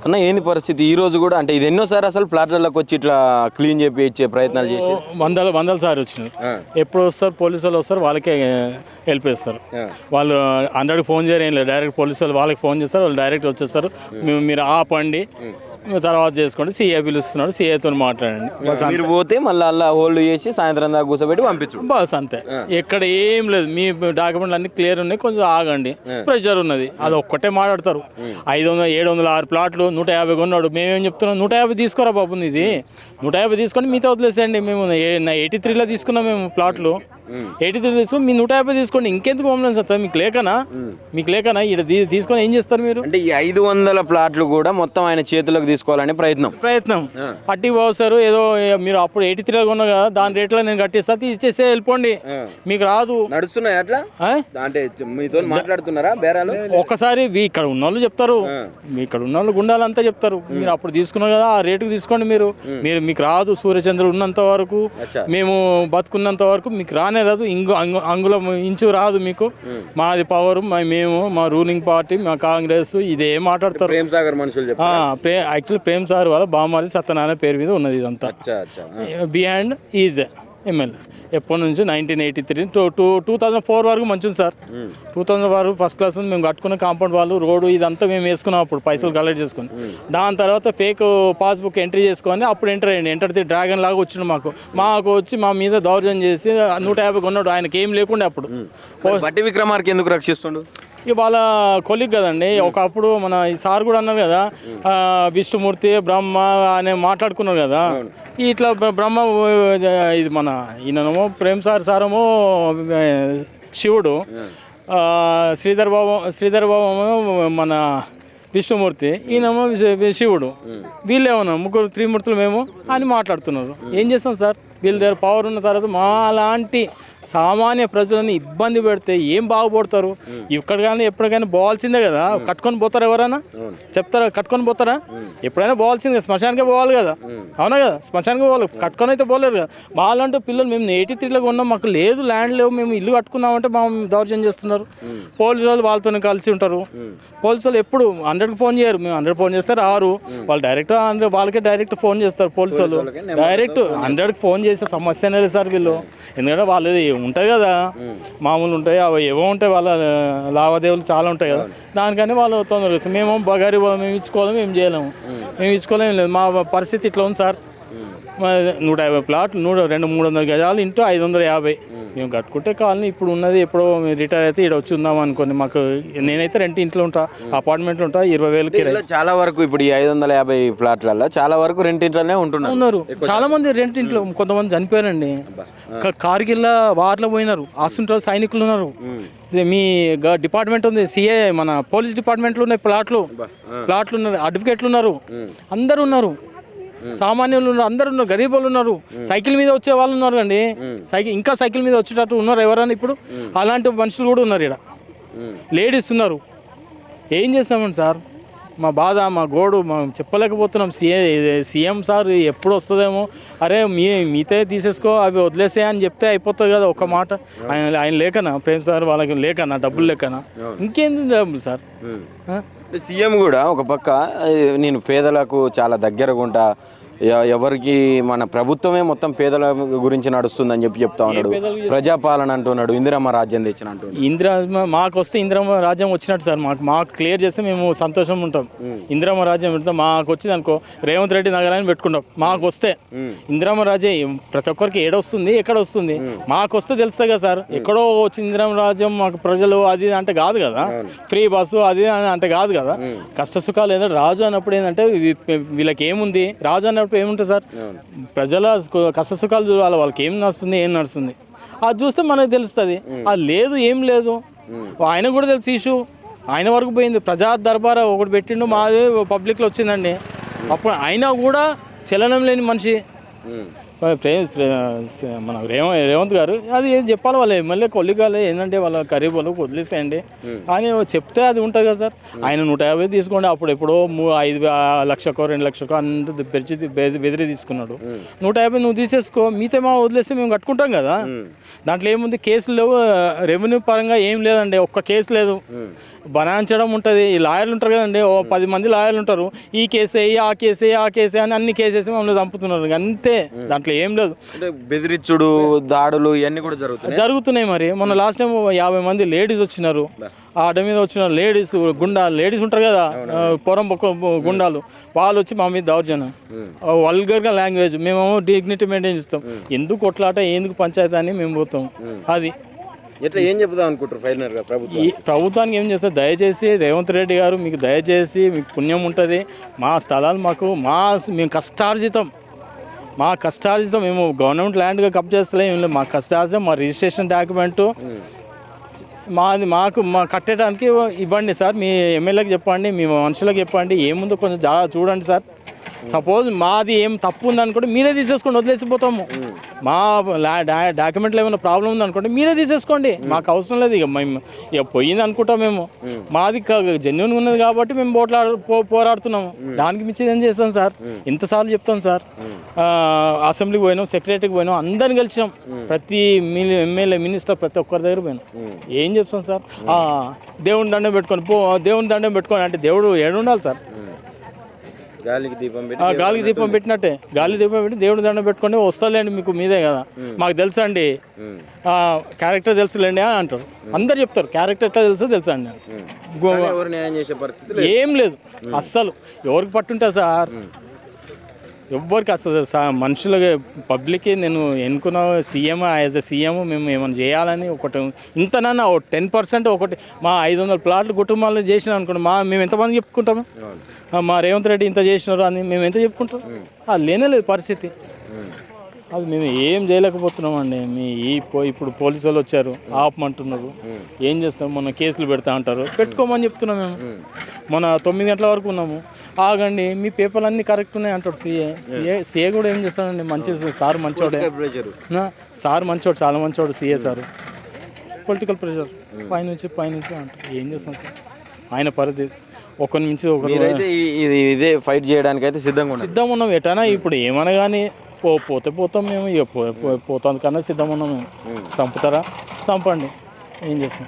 అన్న ఏంది పరిస్థితి ఈ రోజు కూడా అంటే ఇది ఎన్నోసారి అసలు ప్లాట్లలోకి వచ్చి ఇట్లా క్లీన్ చేపి ఇచ్చే ప్రయత్నాలు చేసి వందల సార్లు వచ్చినాయి. ఎప్పుడు వస్తారు పోలీసు వాళ్ళు వస్తారు, వాళ్ళకే హెల్ప్ చేస్తారు. వాళ్ళు 100కి ఫోన్ చేయరు, ఏం లేదు, డైరెక్ట్ పోలీసు వాళ్ళు వాళ్ళకి ఫోన్ చేస్తారు, వాళ్ళు డైరెక్ట్ వచ్చేస్తారు. మీరు ఆపండి, తర్వాత చేసుకోండి, సీఏ పిలుస్తున్నాడు, సీఏతో మాట్లాడండి. మీరు పోతే మళ్ళీ అలా హోల్డ్ చేసి సాయంత్రం దాకా కూర్చోబెట్టి పంపించు బస్ అంతే. ఎక్కడ ఏం లేదు, మీ డాక్యుమెంట్లు అన్ని క్లియర్ ఉన్నాయి, కొంచెం ఆగండి, ప్రెషర్ ఉన్నది, అది ఒక్కటే మాట్లాడతారు. 706 ప్లాట్లు 150 కొన్నాడు, మేమేం చెప్తున్నాం, 150 తీసుకోరా బాబు, ఇది 150 తీసుకొని మీతో వదిలేసేయండి. మేము 83లో తీసుకున్నాం మేము ప్లాట్లు, 83 తీసుకొని మీ 150 తీసుకోండి, ఇంకెందుకు మమ్మల్ని సార్ మీకు లేకనా ఇక్కడ తీసుకొని ఏం చేస్తారు మీరు? అంటే ఈ 500 ప్లాట్లు కూడా మొత్తం ఆయన చేతులకు తీసుకోవాలని ప్రయత్నం అట్టి పోసారు. ఏదో మీరు అప్పుడు 83లో కొన్నా కదా, దాని రేట్లో నేను కట్టిస్తా, తీసేస్తే వెళ్ళిపోండి, మీకు రాదు. నడుస్తున్నాయి అట్లా అంటే మీతో మాట్లాడుతున్నారా బేరాలు? ఒక్కసారి ఇక్కడ ఉన్న వాళ్ళు చెప్తారు, ఇక్కడ ఉన్న వాళ్ళు గుండాలంతా చెప్తారు, మీరు అప్పుడు తీసుకున్నారు కదా ఆ రేటుకు తీసుకోండి, మీకు రాదు, సూర్యచంద్రుడు ఉన్నంత వరకు, మేము బతుకున్నంత వరకు మీకు రానే రాదు, అంగుళం ఇంచు రాదు మీకు. మాది పవర్, మేము మా రూలింగ్ పార్టీ, మా కాంగ్రెస్, ఇదే మాట్లాడతారు. ప్రేమ్ సాగర్ మనుషులు యాక్చువల్లీ ప్రేమ్ సాగర్ వాళ్ళ బామారి సత్యనారాయణ పేరు మీద ఉన్నది ఇదంతా. బియాండ్ ఈజ్ ఎమ్మెల్యే ఎప్పటి నుంచి 1983 2004 వరకు మంచిది సార్. 2000 వరకు ఫస్ట్ క్లాస్ ఉంది. మేము కట్టుకున్న కాంపౌండ్ వాళ్ళు, రోడ్డు ఇదంతా మేము వేసుకున్నాం అప్పుడు, పైసలు కలెక్ట్ చేసుకుని. దాని తర్వాత ఫేక్ పాస్బుక్ ఎంట్రీ చేసుకొని అప్పుడు ఎంటర్ ది డ్రాగన్ లాగా వచ్చిండు మాకు వచ్చి మా మీద దౌర్జన్యం చేసి 150 కొన్నాడు. ఆయనకి ఏం లేకుండా అప్పుడు. బట్టి విక్రమార్క ఎందుకు రక్షిస్తుండు? ఇక వాళ్ళ కొలిగ్ కదండి. ఒకప్పుడు మన ఈ సార్ కూడా అన్నారు కదా, విష్ణుమూర్తి బ్రహ్మ అనే మాట్లాడుకున్నారు కదా, ఇట్లా బ్రహ్మ ఇది మన ఈయనమో ప్రేమ్ సారేమో శివుడు, శ్రీధర్ బాబు మన విష్ణుమూర్తి, ఈయనేమో శివుడు, వీళ్ళేమన్నా ముగ్గురు త్రిమూర్తులు మేము అని మాట్లాడుతున్నారు. ఏం చేస్తాం సార్, వీళ్ళ దగ్గర పవర్ ఉన్న తర్వాత మా అలాంటి సామాన్య ప్రజలను ఇబ్బంది పెడితే ఏం బాగుపడతారు? ఇక్కడ కానీ ఎప్పటికైనా పోవాల్సిందే కదా, కట్టుకొని పోతారు ఎవరైనా చెప్తారా? కట్టుకొని పోతారా? ఎప్పుడైనా పోవాల్సిందే, శ్మశానికే పోవాలి కదా, అవునా కదా, శ్మశానికే పోవాలి, కట్టుకొని అయితే పోలేరు కదా. వాళ్ళంటూ పిల్లలు మేము 83లో ఉన్నాం, మాకు లేదు, ల్యాండ్ లేవు, మేము ఇల్లు కట్టుకున్నామంటే మా దౌర్జన్యం చేస్తున్నారు. పోలీసు వాళ్ళు వాళ్ళతో కలిసి ఉంటారు. పోలీసు వాళ్ళు ఎప్పుడు 100కి ఫోన్ చేయరు, మేము 100 ఫోన్ చేస్తే రారు, వాళ్ళు డైరెక్ట్ వాళ్ళకే డైరెక్ట్ ఫోన్ చేస్తారు. పోలీసు వాళ్ళు డైరెక్ట్ 100కి ఫోన్ చేసే సమస్యనే లేదు సార్ వీళ్ళు. ఎందుకంటే వాళ్ళది ఉంటాయి కదా, మామూలు ఉంటాయి, అవి ఏవో ఉంటాయి, వాళ్ళ లావాదేవీలు చాలా ఉంటాయి కదా, దానికని వాళ్ళు తొందరగా వస్తాం. మేము బగారి మేము ఇచ్చుకోలేము, మేము చేయలేము, మేము ఇచ్చుకోలేము లేదు. మా పరిస్థితి ఇట్లా ఉంది సార్. 150 ప్లాట్లు, 200-300 గజాలు ఇంటూ 550 మేము కట్టుకుంటే కాలనీ ఇప్పుడు ఉన్నది. ఎప్పుడో రిటైర్ అయితే ఇక్కడ వచ్చి ఉందాం అనుకోండి. మాకు నేనైతే రెంట్ ఇంట్లో ఉంటా, అపార్ట్మెంట్లో ఉంటా, 20,000 కిరాయి. చాలా వరకు ఇప్పుడు ఈ 550 ప్లాట్లలో చాలా వరకు రెంట్ ఇంట్లోనే ఉన్నారు. చాలా మంది రెంట్ ఇంట్లో, కొంతమంది చనిపోయారండి, కార్గిల్ వార్లో పోయినారు, ఆస్తుంటారు, సైనికులు ఉన్నారు. మీ డిపార్ట్మెంట్ ఉంది, సిఏ మన పోలీస్ డిపార్ట్మెంట్లో ఉన్నాయి ప్లాట్లు ఉన్నారు, అడ్వకేట్లు ఉన్నారు, అందరు ఉన్నారు, సామాన్యులు ఉన్నారు, అందరు ఉన్నారు, గరీబ్ వాళ్ళు ఉన్నారు, సైకిల్ మీద వచ్చే వాళ్ళు ఉన్నారు అండి, సైకిల్ మీద వచ్చేటట్టు ఉన్నారు ఎవరైనా ఇప్పుడు. అలాంటి మనుషులు కూడా ఉన్నారు ఇక్కడ, లేడీస్ ఉన్నారు. ఏం చేస్తామండి సార్, మా బాధ, మా గోడు మనం చెప్పలేకపోతున్నాం. సీఎం సార్ ఎప్పుడు వస్తుందేమో, అరే మీతే తీసేసుకో, అవి వదిలేసే అని చెప్తే అయిపోతుంది కదా ఒక్క మాట. ఆయన లేకనా, ప్రేమ్ సార్ వాళ్ళకి లేకనా, డబ్బులు లేకనా, ఇంకేంది డబ్బులు సార్? సీఎం కూడా ఒక పక్క నేను పేదలకు చాలా దగ్గరగా ఉంటా, ఎవరికి మన ప్రభుత్వమే మొత్తం పేదల గురించి నడుస్తుందని చెప్తా ఉన్నాడు, ప్రజాపాలన అంటున్నాడు, ఇందిరమ్మ రాజ్యం తెచ్చిన అంటున్నాడు. మాకు వస్తే ఇందిరమ్మ రాజ్యం వచ్చినట్టు సార్, మాకు క్లియర్ చేస్తే మేము సంతోషం ఉంటాం. ఇందిరమ్మ రాజ్యం పెడతాం, మాకు వచ్చింది అనుకో, రేవంత్ రెడ్డి నగరాన్ని పెట్టుకుంటాం. మాకు వస్తే ఇందిరమ్మ రాజ్యం ప్రతి ఒక్కరికి ఏడొస్తుంది, ఎక్కడ వస్తుంది, మాకు వస్తే తెలుస్తుంది కదా సార్. ఎక్కడో వచ్చింది ఇందిరమ్మ రాజ్యం, మాకు ప్రజలు అది అంటే కాదు కదా, ఫ్రీ బస్సు అది అంటే కాదు కదా. కష్ట సుఖాలు ఏంటంటే రాజు అన్నప్పుడు ఏంటంటే వీళ్ళకి ఏముంది, రాజు అన్నప్పుడు ఏముంటుంది సార్, ప్రజల కష్ట సుఖాలు చూడాలి, వాళ్ళకి ఏం నడుస్తుంది అది చూస్తే మనకు తెలుస్తుంది. అది లేదు, ఏం లేదు, ఆయన కూడా తెలుసు ఇష్యూ, ఆయన వరకు పోయింది. ప్రజా దర్బారా ఒకటి పెట్టిండు, మాది పబ్లిక్లో వచ్చిందండి. అప్పుడు అయినా కూడా చలనం లేని మనిషి. మన రేవంత్ గారు అది ఏం చెప్పాలి, వాళ్ళు ఎమ్మెల్యే కొల్లిగాలి ఏంటంటే వాళ్ళ ఖరీబ్ వాళ్ళకి వదిలేసేయండి అని చెప్తే అది ఉంటుంది కదా సార్. ఆయన 150 తీసుకోండి, అప్పుడు ఎప్పుడో 5 లక్షకో 2 లక్షకో అంత బెదిరి తీసుకున్నాడు. 150 నువ్వు తీసేసుకో, మీతో మా వదిలేస్తే మేము కట్టుకుంటాం కదా. దాంట్లో ఏముంది, కేసులు లేవు, రెవెన్యూ పరంగా ఏం లేదండి, ఒక్క కేసు లేదు. బనాయించడం ఉంటుంది, ఈ లాయర్లు ఉంటారు కదండి, 10 మంది లాయర్లు ఉంటారు, ఈ కేసే ఆ కేసే ఆ కేసే అని అన్ని కేసేసి మమ్మల్ని చంపుతున్నారు అంతే, దాంట్లో ఏం లేదు. బెదిరించుడు, దాడులు ఇవన్నీ కూడా జరుగుతున్నాయి. మరి మొన్న లాస్ట్ టైం 50 మంది లేడీస్ వచ్చినారు, ఆ అడ్డ మీద వచ్చిన లేడీస్ ఉంటారు కదా, పొరం గుండాలు, వాళ్ళు వచ్చి మా మీద దౌర్జన్యం, వల్గర్గా లాంగ్వేజ్. మేమేమో డిగ్నిటీ మెయింటైన్ చేస్తాం, ఎందుకు కొట్లాట ఎందుకు పంచాయతీ అని మేము పోతాం. అది ఎట్లా ఏం చెప్దాం అనుకుంటారు ఫైనల్గా ప్రభుత్వానికి ఏం చేస్తారు, దయచేసి రేవంత్ రెడ్డి గారు మీకు దయచేసి మీకు పుణ్యం ఉంటుంది, మా స్థలాలు మేము కష్టార్జితం మేము గవర్నమెంట్ ల్యాండ్గా కప్ చేస్తలేం, మా కష్టార్జితం, మా రిజిస్ట్రేషన్ డాక్యుమెంటు మా కట్టడానికి ఇవ్వండి సార్. మీ ఎమ్మెల్యేకి చెప్పండి, మీ మనుషులకు చెప్పండి, ఏముందో కొంచెం చూడండి సార్. సపోజ్ మాది ఏం తప్పు ఉందనుకోండి మీరే తీసేసుకోండి, వదిలేసిపోతాము. మా డాక్యుమెంట్లో ఏమైనా ప్రాబ్లం ఉందనుకోండి మీరే తీసేసుకోండి, మాకు అవసరం లేదు. ఇక పోయింది అనుకుంటాం మేము, మాది జెన్యున్ ఉన్నది కాబట్టి మేము పోరాడుతున్నాము. దానికి మించి ఏం చేస్తాం సార్, ఇంతసార్లు చెప్తాం సార్. అసెంబ్లీకి పోయినాం, సెక్రటరీకి పోయినాం, అందరిని కలిసినాం, ప్రతి ఎమ్మెల్యే మినిస్టర్ ప్రతి ఒక్కరి దగ్గర పోయినాం. ఏం చెప్తాం సార్, దేవుని దండం పెట్టుకొని అంటే దేవుడు ఏడుండాలి సార్. గాలికి దీపం పెట్టినట్టే, గాలి దీపం పెట్టి దేవుడి దండం పెట్టుకొని వస్తుందండి మీకు మీదే కదా, మాకు తెలుసా అండి, క్యారెక్టర్ తెలుసులేండి అని అంటారు. అందరు చెప్తారు క్యారెక్టర్ ఎట్లా తెలుసా అండి. ఏం లేదు అస్సలు, ఎవరికి పట్టుంటా సార్, ఎవ్వరికి అసలు మనుషులకి పబ్లిక్కి నేను ఎన్నుకున్న సీఎం, యాజ్ ఎ సీఎం మేము ఏమైనా చేయాలని ఒకటి ఇంతనన్నా 10% ఒకటి మా 500 ప్లాట్లు కుటుంబాలను చేసినాం అనుకోండి, మేము ఎంతమంది చెప్పుకుంటాము, మా రేవంత్ రెడ్డి ఇంత చేసినారు అని మేము ఎంత చెప్పుకుంటాం. అది లేనేలేదు పరిస్థితి, అది మేము ఏం చేయలేకపోతున్నాం అండి. ఇప్పుడు పోలీసు వాళ్ళు వచ్చారు, ఆపమంటున్నారు, ఏం చేస్తాం, మొన్న కేసులు పెడతా అంటారు, పెట్టుకోమని చెప్తున్నాం. మేము మొన్న 9 గంటల వరకు ఉన్నాము, ఆగండి మీ పేపర్లు అన్నీ కరెక్ట్ ఉన్నాయి అంటాడు సీఏ కూడా ఏం చేస్తాడండి, మంచి సార్ మంచోడే, సార్ మంచోడు, చాలా మంచోడు సీఏ సార్. పొలిటికల్ ప్రెషర్ పైనుంచి అంటారు, ఏం చేస్తాం సార్, ఆయన పరిధి ఒకరి నుంచి ఒకరు. ఇదే ఫైట్ చేయడానికి అయితే సిద్ధంగా ఉన్నాం. ఎటైనా ఇప్పుడు ఏమన్నా కానీ పోతాం మేము, ఇక పోతాం కన్నా సిద్ధం ఉన్నాం మేము. చంపుతారా చంపండి, ఏం చేస్తాం.